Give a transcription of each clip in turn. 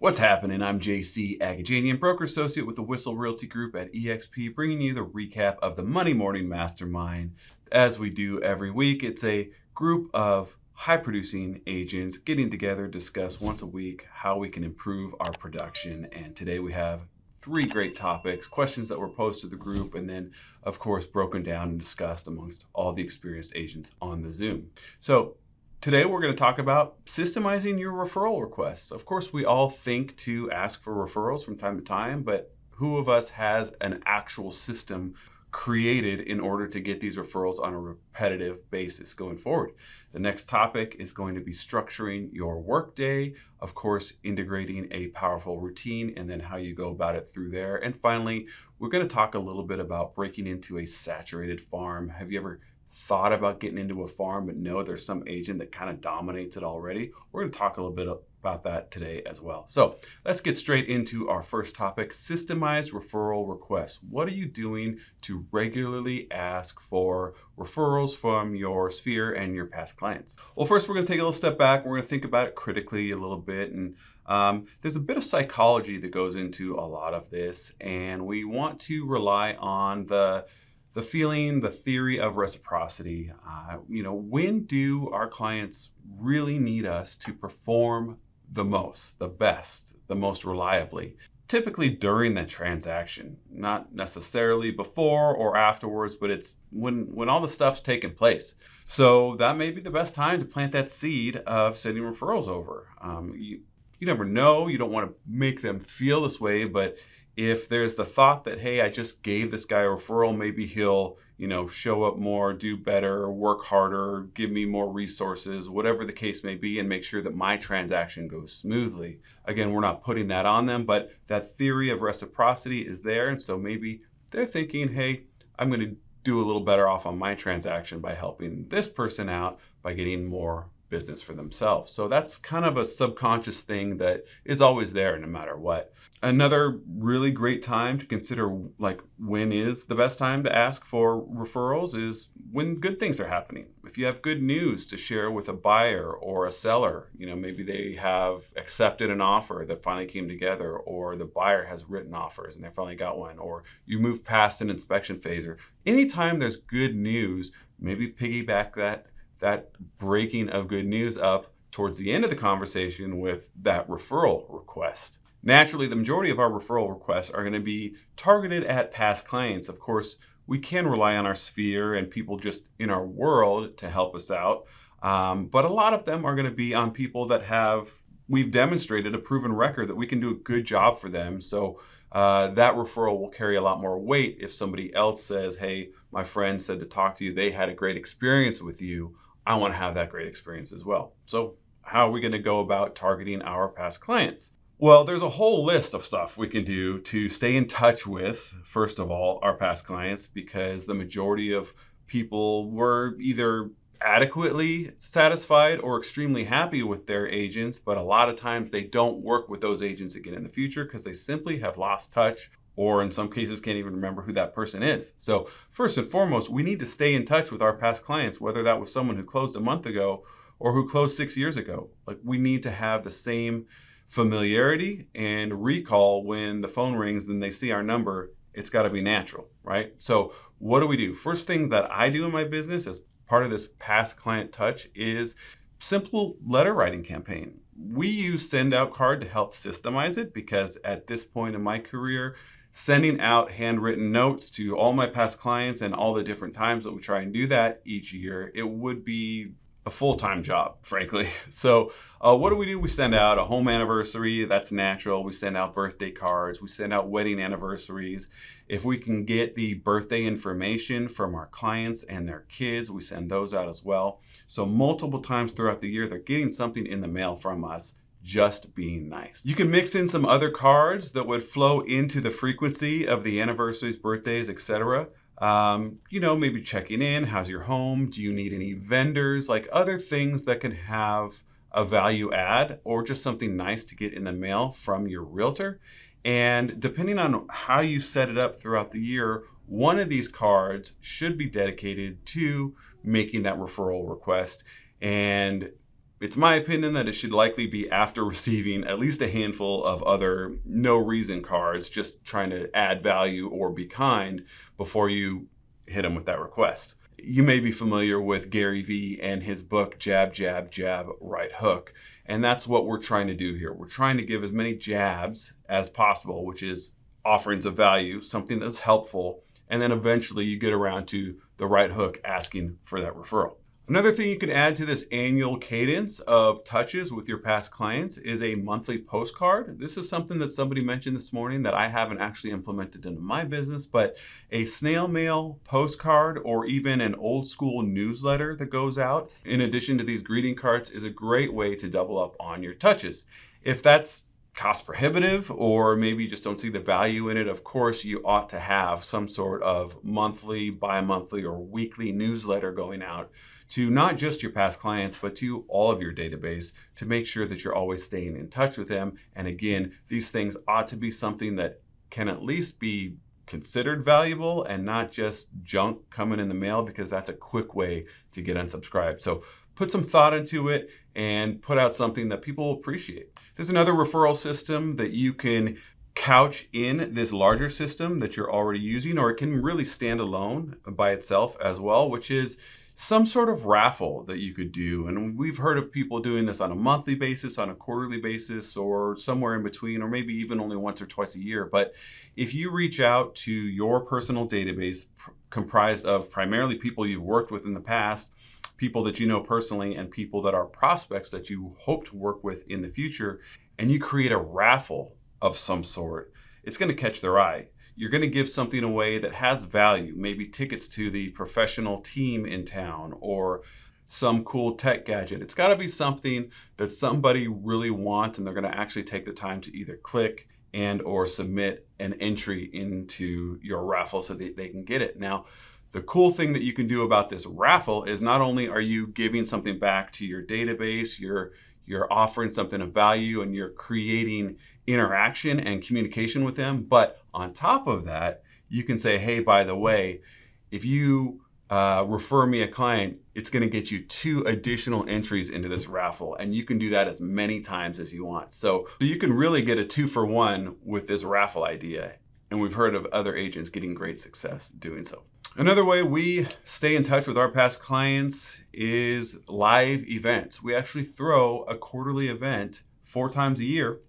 What's happening? I'm J.C Agajanian, broker associate with the Whissel Realty Group at EXP, bringing you the recap of the Money Morning Mastermind. As we do every week, it's a group of high-producing agents getting together to discuss once a week how we can improve our production. And today we have three great topics, questions that were posed to the group, and then, of course, broken down and discussed amongst all the experienced agents on the Zoom. So today we're going to talk about systemizing your referral requests. Of course, we all think to ask for referrals from time to time, but who of us has an actual system created in order to get these referrals on a repetitive basis going forward? The next topic is going to be structuring your workday, of course, integrating a powerful routine, and then how you go about it through there. And finally, we're going to talk a little bit about breaking into a saturated farm. Have you ever thought about getting into a farm but know there's some agent that kind of dominates it already? We're going to talk a little bit about that today as well. So let's get straight into our first topic, systemized referral requests. What are you doing to regularly ask for referrals from your sphere and your past clients? Well, first we're going to take a little step back. We're going to think about it critically a little bit, and there's a bit of psychology that goes into a lot of this, and we want to rely on the feeling, the theory of reciprocity. When do our clients really need us to perform the most, the best, the most reliably? Typically during that transaction, not necessarily before or afterwards, but it's when all the stuff's taken place. So that may be the best time to plant that seed of sending referrals over. You never know. You don't want to make them feel this way, but if there's the thought that, hey, I just gave this guy a referral, maybe he'll, show up more, do better, work harder, give me more resources, whatever the case may be, and make sure that my transaction goes smoothly. Again, we're not putting that on them, but that theory of reciprocity is there. And so maybe they're thinking, hey, I'm going to do a little better off on my transaction by helping this person out by getting more business for themselves. So that's kind of a subconscious thing that is always there no matter what. Another really great time to consider, like, when is the best time to ask for referrals, is when good things are happening. If you have good news to share with a buyer or a seller, maybe they have accepted an offer that finally came together, or the buyer has written offers and they finally got one, or you move past an inspection phase, or anytime there's good news, maybe piggyback that breaking of good news up towards the end of the conversation with that referral request. Naturally, the majority of our referral requests are going to be targeted at past clients. Of course, we can rely on our sphere and people just in our world to help us out. But a lot of them are going to be on people that we've demonstrated a proven record that we can do a good job for them. So that referral will carry a lot more weight if somebody else says, hey, my friend said to talk to you, they had a great experience with you. I want to have that great experience as well. So how are we going to go about targeting our past clients? Well, there's a whole list of stuff we can do to stay in touch with, first of all, our past clients, because the majority of people were either adequately satisfied or extremely happy with their agents, but a lot of times they don't work with those agents again in the future because they simply have lost touch, or in some cases can't even remember who that person is. So first and foremost, we need to stay in touch with our past clients, whether that was someone who closed a month ago or who closed 6 years ago. Like, we need to have the same familiarity and recall when the phone rings and they see our number. It's got to be natural, right? So what do? First thing that I do in my business as part of this past client touch is simple letter writing campaign. We use Send Out Card to help systemize it, because at this point in my career, sending out handwritten notes to all my past clients and all the different times that we try and do that each year, it would be a full-time job, frankly. So what do? We send out a home anniversary. That's natural. We send out birthday cards. We send out wedding anniversaries. If we can get the birthday information from our clients and their kids, we send those out as well. So multiple times throughout the year, they're getting something in the mail from us, just being nice. You can mix in some other cards that would flow into the frequency of the anniversaries, birthdays, etc. Maybe checking in, how's your home? Do you need any vendors? Like, other things that can have a value add, or just something nice to get in the mail from your realtor. And depending on how you set it up throughout the year, one of these cards should be dedicated to making that referral request. And It's my opinion that it should likely be after receiving at least a handful of other no reason cards, just trying to add value or be kind before you hit them with that request. You may be familiar with Gary Vee and his book, Jab, Jab, Jab, Right Hook. And that's what we're trying to do here. We're trying to give as many jabs as possible, which is offerings of value, something that's helpful. And then eventually you get around to the right hook, asking for that referral. Another thing you can add to this annual cadence of touches with your past clients is a monthly postcard. This is something that somebody mentioned this morning that I haven't actually implemented into my business, but a snail mail postcard or even an old school newsletter that goes out in addition to these greeting cards is a great way to double up on your touches. If that's cost prohibitive, or maybe you just don't see the value in it, of course you ought to have some sort of monthly, bi-monthly, or weekly newsletter going out to not just your past clients, but to all of your database to make sure that you're always staying in touch with them. And again, these things ought to be something that can at least be considered valuable and not just junk coming in the mail, because that's a quick way to get unsubscribed. So put some thought into it and put out something that people will appreciate. There's another referral system that you can couch in this larger system that you're already using, or it can really stand alone by itself as well, which is some sort of raffle that you could do. And we've heard of people doing this on a monthly basis, on a quarterly basis, or somewhere in between, or maybe even only once or twice a year. But if you reach out to your personal database comprised of primarily people you've worked with in the past, people that you know personally, and people that are prospects that you hope to work with in the future, and you create a raffle of some sort, it's going to catch their eye. You're going to give something away that has value, maybe tickets to the professional team in town or some cool tech gadget. It's got to be something that somebody really wants, and they're going to actually take the time to either click and or submit an entry into your raffle so that they can get it. Now, the cool thing that you can do about this raffle is not only are you giving something back to your database, you're offering something of value and you're creating interaction and communication with them, but on top of that, you can say, hey, by the way, if you refer me a client, it's going to get you 2 additional entries into this raffle, and you can do that as many times as you want. So you can really get a 2-for-1 with this raffle idea, and we've heard of other agents getting great success doing so. Another way we stay in touch with our past clients is live events. We actually throw a quarterly event 4 times a year,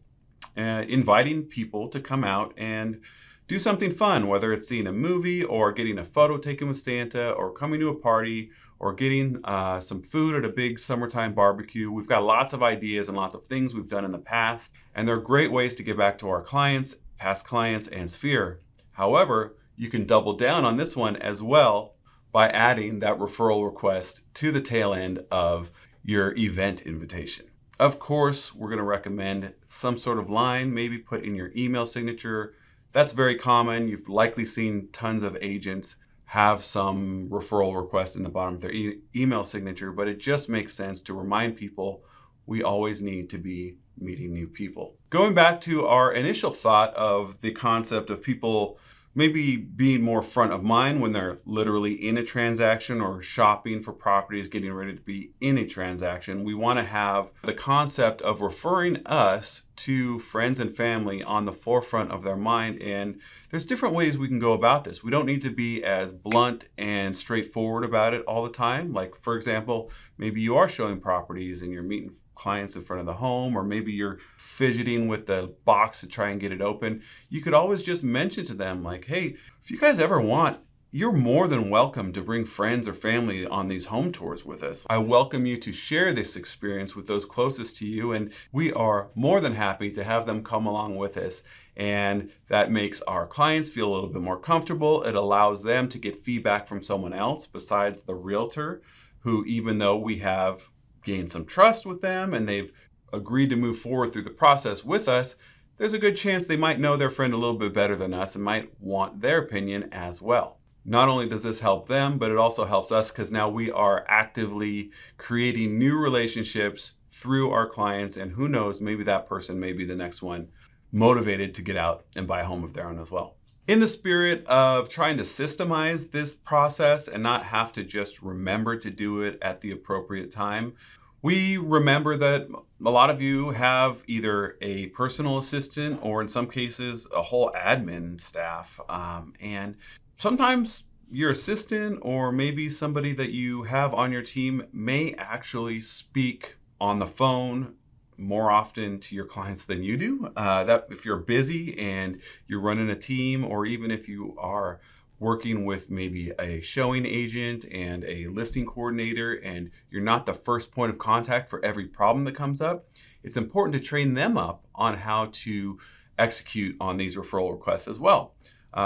inviting people to come out and do something fun, whether it's seeing a movie or getting a photo taken with Santa or coming to a party or getting some food at a big summertime barbecue. We've got lots of ideas and lots of things we've done in the past, and they're great ways to give back to our clients, past clients, and sphere. However, you can double down on this one as well by adding that referral request to the tail end of your event invitation. Of course, we're going to recommend some sort of line, maybe put in your email signature. That's very common. You've likely seen tons of agents have some referral request in the bottom of their email signature, but it just makes sense to remind people we always need to be meeting new people. Going back to our initial thought of the concept of people maybe being more front of mind when they're literally in a transaction or shopping for properties, getting ready to be in a transaction, we want to have the concept of referring us to friends and family on the forefront of their mind. And there's different ways we can go about this. We don't need to be as blunt and straightforward about it all the time. Like, for example, maybe you are showing properties and you're meeting clients in front of the home, or maybe you're fidgeting with the box to try and get it open. You could always just mention to them like, hey, if you guys ever want, you're more than welcome to bring friends or family on these home tours with us. I welcome you to share this experience with those closest to you, and we are more than happy to have them come along with us. And that makes our clients feel a little bit more comfortable. It allows them to get feedback from someone else besides the realtor, who, even though we have gained some trust with them and they've agreed to move forward through the process with us, there's a good chance they might know their friend a little bit better than us and might want their opinion as well. Not only does this help them, but it also helps us because now we are actively creating new relationships through our clients, and who knows, maybe that person may be the next one motivated to get out and buy a home of their own as well. In the spirit of trying to systemize this process and not have to just remember to do it at the appropriate time, We remember that a lot of you have either a personal assistant or in some cases a whole admin staff. And sometimes your assistant or maybe somebody that you have on your team may actually speak on the phone more often to your clients than you do. That if you're busy and you're running a team, or even if you are working with maybe a showing agent and a listing coordinator, and you're not the first point of contact for every problem that comes up, it's important to train them up on how to execute on these referral requests as well.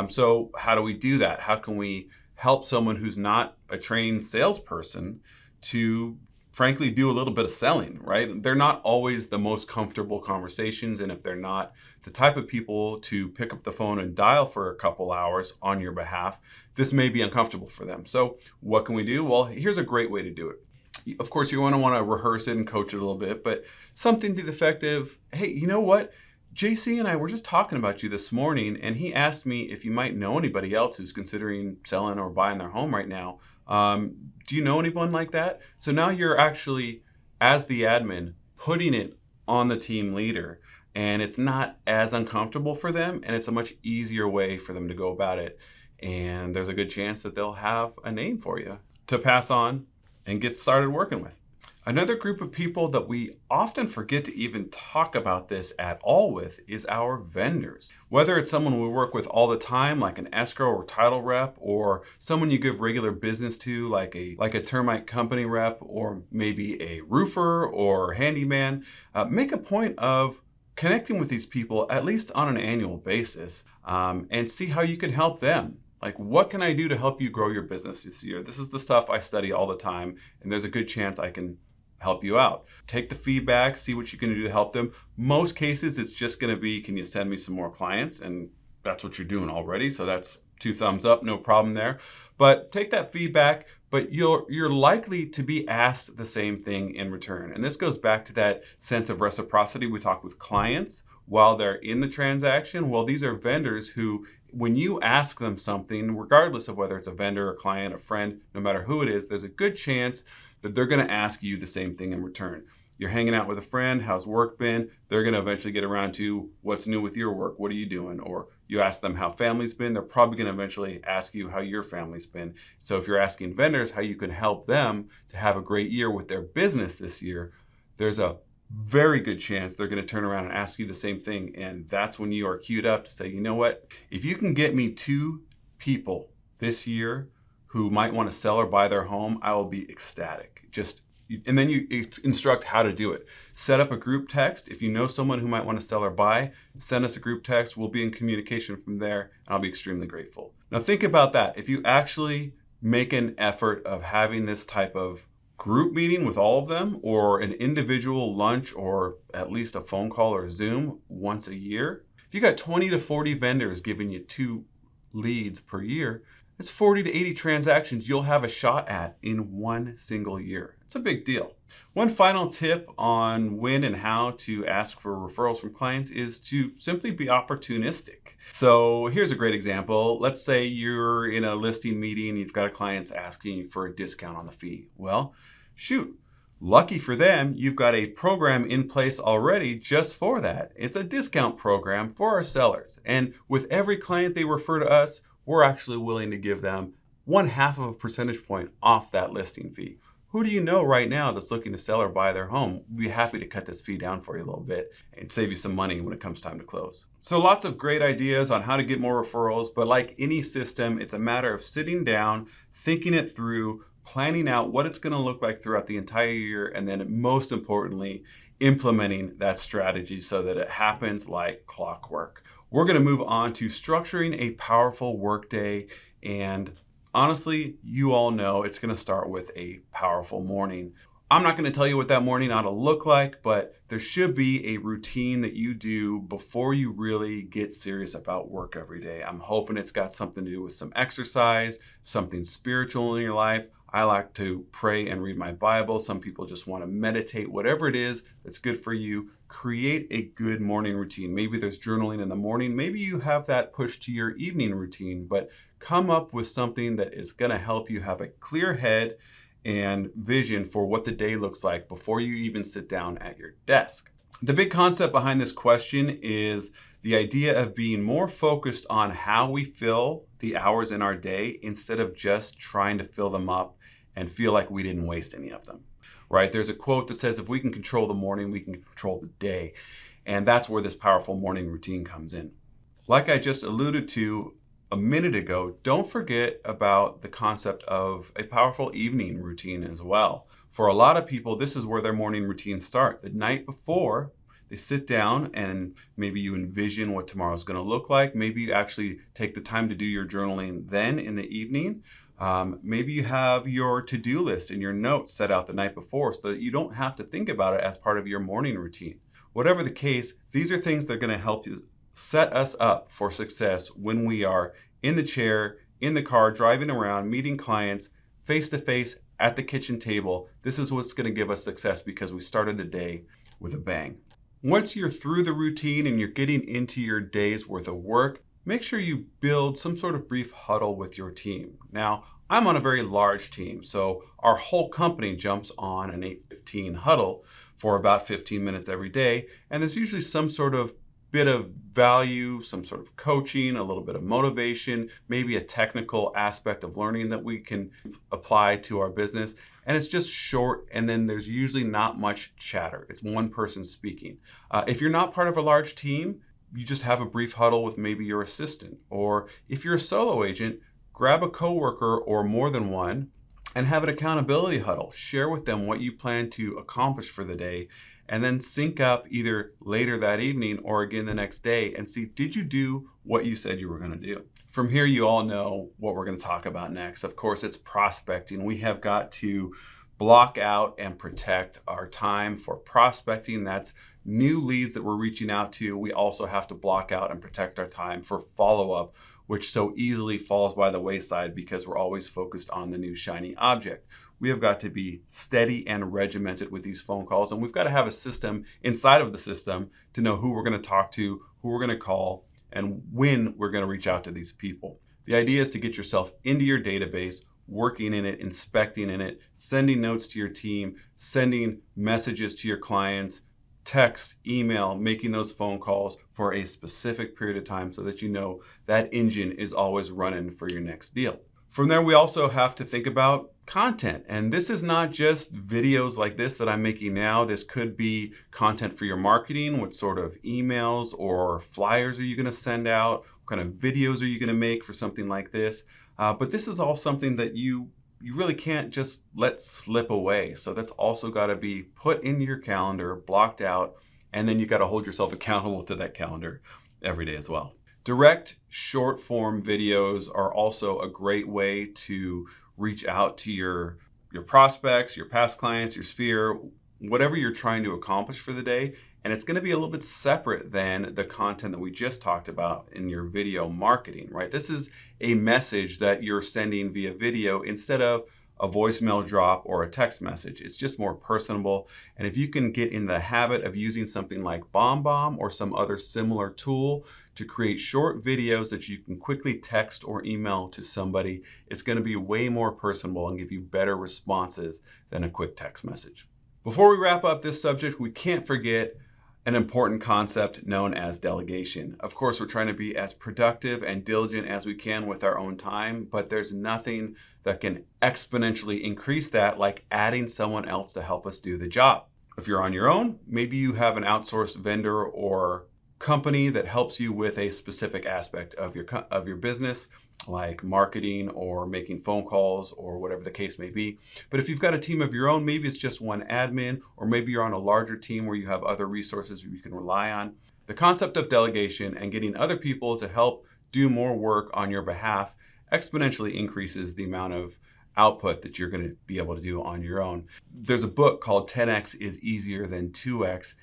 So how do we do that? How can we help someone who's not a trained salesperson to frankly do a little bit of selling, right? They're not always the most comfortable conversations, and if they're not the type of people to pick up the phone and dial for a couple hours on your behalf, this may be uncomfortable for them. So what can we do? Well, here's a great way to do it. Of course, you want to rehearse it and coach it a little bit, but something to the effect of, hey, you know what? JC and I were just talking about you this morning, and he asked me if you might know anybody else who's considering selling or buying their home right now. Do you know anyone like that? So now you're actually, as the admin, putting it on the team leader, and it's not as uncomfortable for them, and it's a much easier way for them to go about it. And there's a good chance that they'll have a name for you to pass on and get started working with. Another group of people that we often forget to even talk about this at all with is our vendors. Whether it's someone we work with all the time, like an escrow or title rep, or someone you give regular business to, like a termite company rep, or maybe a roofer or handyman, make a point of connecting with these people at least on an annual basis, and see how you can help them. Like, what can I do to help you grow your business this year? This is the stuff I study all the time, and there's a good chance I can help you out. Take the feedback, see what you can do to help them. Most cases, it's just going to be, can you send me some more clients? And that's what you're doing already. So that's 2 thumbs up, no problem there. But take that feedback, but you're likely to be asked the same thing in return. And this goes back to that sense of reciprocity we talk with clients while they're in the transaction. Well, these are vendors who, when you ask them something, regardless of whether it's a vendor, a client, a friend, no matter who it is, there's a good chance that they're going to ask you the same thing in return. You're hanging out with a friend, how's work been? They're going to eventually get around to what's new with your work, what are you doing? Or you ask them how family's been, they're probably going to eventually ask you how your family's been. So if you're asking vendors how you can help them to have a great year with their business this year, there's a very good chance they're going to turn around and ask you the same thing. And that's when you are queued up to say, you know what? If you can get me 2 people this year who might want to sell or buy their home, I will be ecstatic. And then you instruct how to do it. Set up a group text. If you know someone who might want to sell or buy, send us a group text. We'll be in communication from there, and I'll be extremely grateful. Now think about that. If you actually make an effort of having this type of group meeting with all of them, or an individual lunch, or at least a phone call or Zoom once a year, if you got 20 to 40 vendors giving you 2 leads per year, it's 40 to 80 transactions you'll have a shot at in one single year. It's a big deal. One final tip on when and how to ask for referrals from clients is to simply be opportunistic. So here's a great example. Let's say you're in a listing meeting, you've got a client asking you for a discount on the fee. Well, shoot. Lucky for them, you've got a program in place already just for that. It's a discount program for our sellers. And with every client they refer to us, we're actually willing to give them 1/2 of a percentage point off that listing fee. Who do you know right now that's looking to sell or buy their home? We'd be happy to cut this fee down for you a little bit and save you some money when it comes time to close. So lots of great ideas on how to get more referrals, but like any system, it's a matter of sitting down, thinking it through, planning out what it's going to look like throughout the entire year, and then most importantly, implementing that strategy so that it happens like clockwork. We're going to move on to structuring a powerful workday, and honestly, you all know it's going to start with a powerful morning. I'm not going to tell you what that morning ought to look like, but there should be a routine that you do before you really get serious about work every day. I'm hoping it's got something to do with some exercise, something spiritual in your life. I like to pray and read my Bible. Some people just want to meditate. Whatever it is that's good for you, create a good morning routine. Maybe there's journaling in the morning. Maybe you have that pushed to your evening routine, but come up with something that is going to help you have a clear head and vision for what the day looks like before you even sit down at your desk. The big concept behind this question is the idea of being more focused on how we fill the hours in our day instead of just trying to fill them up and feel like we didn't waste any of them, right? There's a quote that says, if we can control the morning, we can control the day. And that's where this powerful morning routine comes in. Like I just alluded to a minute ago, don't forget about the concept of a powerful evening routine as well. For a lot of people, this is where their morning routines start. The night before, they sit down and maybe you envision what tomorrow's going to look like. Maybe you actually take the time to do your journaling then in the evening. Maybe you have your to-do list and your notes set out the night before so that you don't have to think about it as part of your morning routine. Whatever the case, these are things that are going to help you set us up for success when we are in the chair, in the car, driving around, meeting clients, face-to-face at the kitchen table. This is what's going to give us success because we started the day with a bang. Once you're through the routine and you're getting into your day's worth of work, make sure you build some sort of brief huddle with your team. Now, I'm on a very large team, so our whole company jumps on an 8:15 huddle for about 15 minutes every day, and there's usually some sort of bit of value, some sort of coaching, a little bit of motivation, maybe a technical aspect of learning that we can apply to our business. And it's just short, and then there's usually not much chatter. It's one person speaking. If you're not part of a large team, you just have a brief huddle with maybe your assistant. Or if you're a solo agent, grab a coworker or more than one and have an accountability huddle. Share with them what you plan to accomplish for the day, and then sync up either later that evening or again the next day and see, did you do what you said you were going to do? From here, you all know what we're going to talk about next. Of course, it's prospecting. We have got to block out and protect our time for prospecting. That's new leads that we're reaching out to. We also have to block out and protect our time for follow-up, which so easily falls by the wayside because we're always focused on the new shiny object. We have got to be steady and regimented with these phone calls, and we've got to have a system inside of the system to know who we're going to talk to, who we're going to call, and when we're going to reach out to these people. The idea is to get yourself into your database, working in it, inspecting in it, sending notes to your team, sending messages to your clients, text, email, making those phone calls for a specific period of time so that you know that engine is always running for your next deal. From there, we also have to think about content. And this is not just videos like this that I'm making now. This could be content for your marketing. What sort of emails or flyers are you going to send out? What kind of videos are you going to make for something like this? But this is all something that you really can't just let slip away. So that's also got to be put in your calendar, blocked out, and then you got to hold yourself accountable to that calendar every day as well. Direct short form videos are also a great way to reach out to your prospects, your past clients, your sphere, whatever you're trying to accomplish for the day. And it's going to be a little bit separate than the content that we just talked about in your video marketing, right? This is a message that you're sending via video instead of a voicemail drop or a text message. It's just more personable. And if you can get in the habit of using something like BombBomb or some other similar tool to create short videos that you can quickly text or email to somebody, it's going to be way more personable and give you better responses than a quick text message. Before we wrap up this subject, we can't forget an important concept known as delegation. Of course, we're trying to be as productive and diligent as we can with our own time, but there's nothing that can exponentially increase that like adding someone else to help us do the job. If you're on your own, maybe you have an outsourced vendor or company that helps you with a specific aspect of your business, like marketing or making phone calls or whatever the case may be. But if you've got a team of your own, maybe it's just one admin, or maybe you're on a larger team where you have other resources you can rely on. The concept of delegation and getting other people to help do more work on your behalf exponentially increases the amount of output that you're going to be able to do on your own. There's a book called 10x is easier than 2x,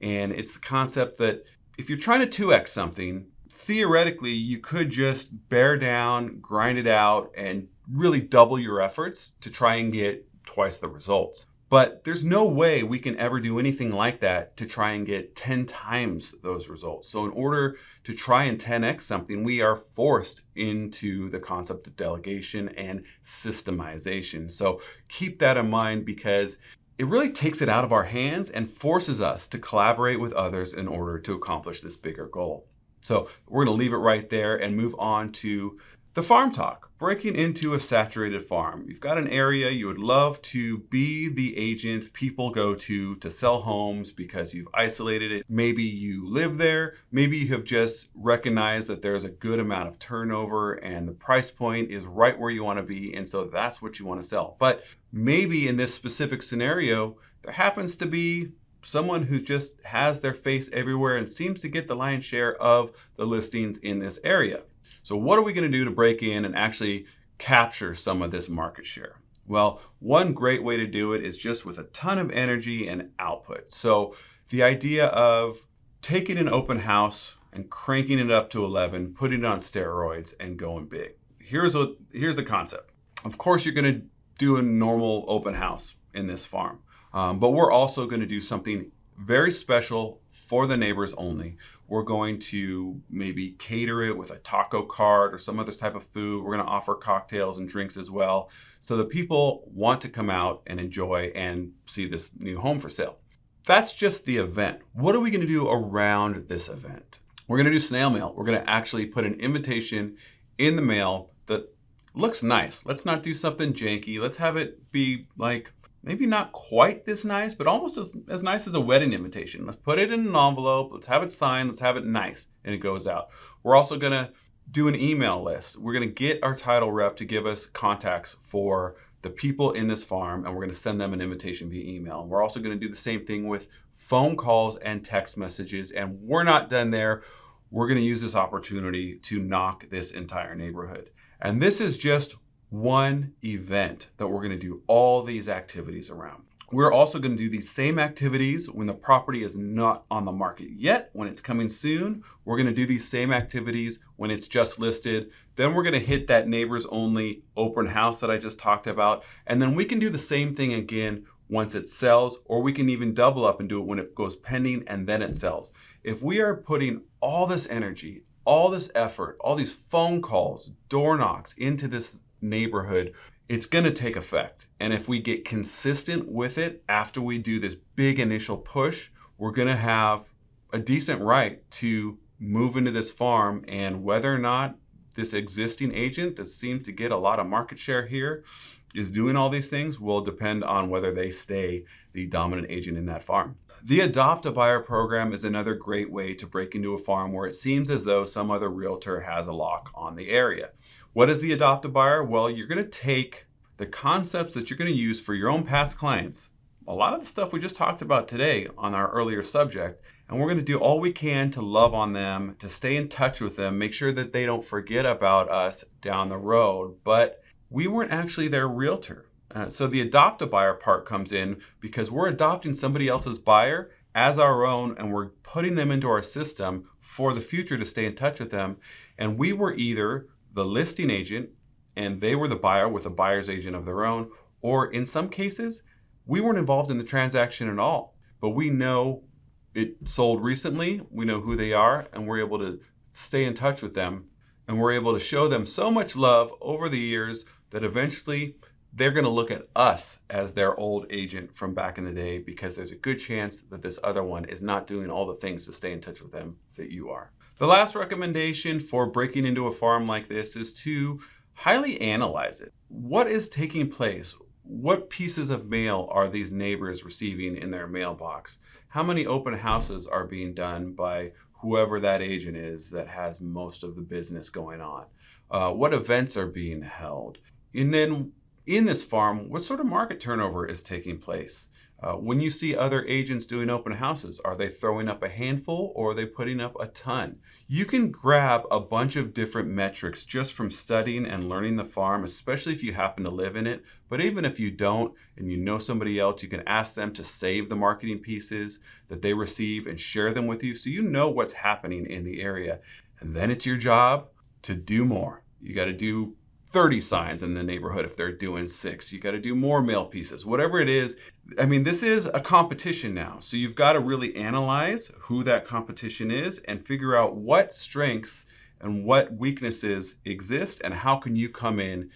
and it's the concept that if you're trying to 2x something, theoretically, you could just bear down, grind it out, and really double your efforts to try and get twice the results. But there's no way we can ever do anything like that to try and get 10 times those results. So in order to try and 10x something, we are forced into the concept of delegation and systemization. So keep that in mind, because it really takes it out of our hands and forces us to collaborate with others in order to accomplish this bigger goal. So we're going to leave it right there and move on to the farm talk, breaking into a saturated farm. You've got an area you would love to be the agent people go to sell homes because you've isolated it. Maybe you live there. Maybe you have just recognized that there's a good amount of turnover and the price point is right where you want to be. And so that's what you want to sell. But maybe in this specific scenario, there happens to be someone who just has their face everywhere and seems to get the lion's share of the listings in this area. So what are we going to do to break in and actually capture some of this market share? Well, one great way to do it is just with a ton of energy and output. So the idea of taking an open house and cranking it up to 11, putting it on steroids and going big. Here's the concept. Of course, you're going to do a normal open house in this farm, but we're also going to do something very special for the neighbors only. We're going to maybe cater it with a taco cart or some other type of food. We're going to offer cocktails and drinks as well, so the people want to come out and enjoy and see this new home for sale. That's just the event. What are we going to do around this event? We're going to do snail mail. We're going to actually put an invitation in the mail that looks nice. Let's not do something janky. Let's have it be like, maybe not quite this nice, but almost as nice as a wedding invitation. Let's put it in an envelope. Let's have it signed. Let's have it nice. And it goes out. We're also going to do an email list. We're going to get our title rep to give us contacts for the people in this farm, and we're going to send them an invitation via email. And we're also going to do the same thing with phone calls and text messages. And we're not done there. We're going to use this opportunity to knock this entire neighborhood. And this is just one event that we're going to do all these activities around. We're also going to do these same activities when the property is not on the market yet, when it's coming soon. We're going to do these same activities when it's just listed. Then we're going to hit that neighbors only open house that I just talked about. And then we can do the same thing again once it sells, or we can even double up and do it when it goes pending and then it sells. If we are putting all this energy, all this effort, all these phone calls, door knocks into this neighborhood, it's going to take effect. And if we get consistent with it after we do this big initial push, we're going to have a decent right to move into this farm. And whether or not this existing agent that seems to get a lot of market share here is doing all these things will depend on whether they stay the dominant agent in that farm. The Adopt a Buyer program is another great way to break into a farm where it seems as though some other realtor has a lock on the area. What is the Adopt a Buyer? Well, you're going to take the concepts that you're going to use for your own past clients, a lot of the stuff we just talked about today on our earlier subject, and we're going to do all we can to love on them, to stay in touch with them, make sure that they don't forget about us down the road, but we weren't actually their realtor. So the Adopt a Buyer part comes in because we're adopting somebody else's buyer as our own, and we're putting them into our system for the future to stay in touch with them. And we were either the listing agent and they were the buyer with a buyer's agent of their own, or in some cases, we weren't involved in the transaction at all, but we know it sold recently, we know who they are, and we're able to stay in touch with them, and we're able to show them so much love over the years that eventually they're going to look at us as their old agent from back in the day, because there's a good chance that this other one is not doing all the things to stay in touch with them that you are. The last recommendation for breaking into a farm like this is to highly analyze it. What is taking place? What pieces of mail are these neighbors receiving in their mailbox? How many open houses are being done by whoever that agent is that has most of the business going on? What events are being held? And then in this farm, what sort of market turnover is taking place? When you see other agents doing open houses, are they throwing up a handful or are they putting up a ton? You can grab a bunch of different metrics just from studying and learning the farm, especially if you happen to live in it. But even if you don't and you know somebody else, you can ask them to save the marketing pieces that they receive and share them with you so you know what's happening in the area. And then it's your job to do more. You got to do 30 signs in the neighborhood if they're doing 6. You got to do more mail pieces, whatever it is. I mean, this is a competition now. So you've got to really analyze who that competition is and figure out what strengths and what weaknesses exist and how can you come in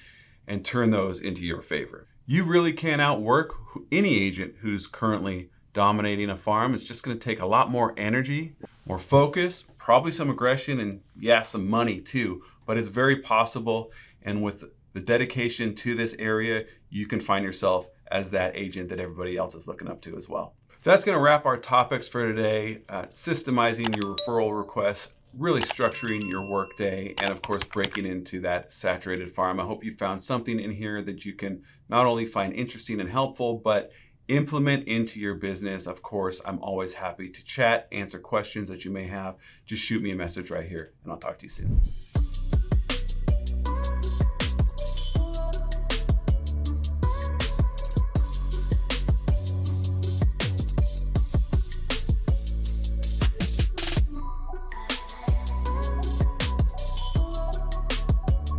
and turn those into your favor. You really can't outwork any agent who's currently dominating a farm. It's just going to take a lot more energy, more focus, probably some aggression, and yeah, some money too. But it's very possible. And with the dedication to this area, you can find yourself as that agent that everybody else is looking up to as well. So that's going to wrap our topics for today. Systemizing your referral requests, really structuring your workday, and of course, breaking into that saturated farm. I hope you found something in here that you can not only find interesting and helpful, but implement into your business. Of course, I'm always happy to chat, answer questions that you may have. Just shoot me a message right here, and I'll talk to you soon.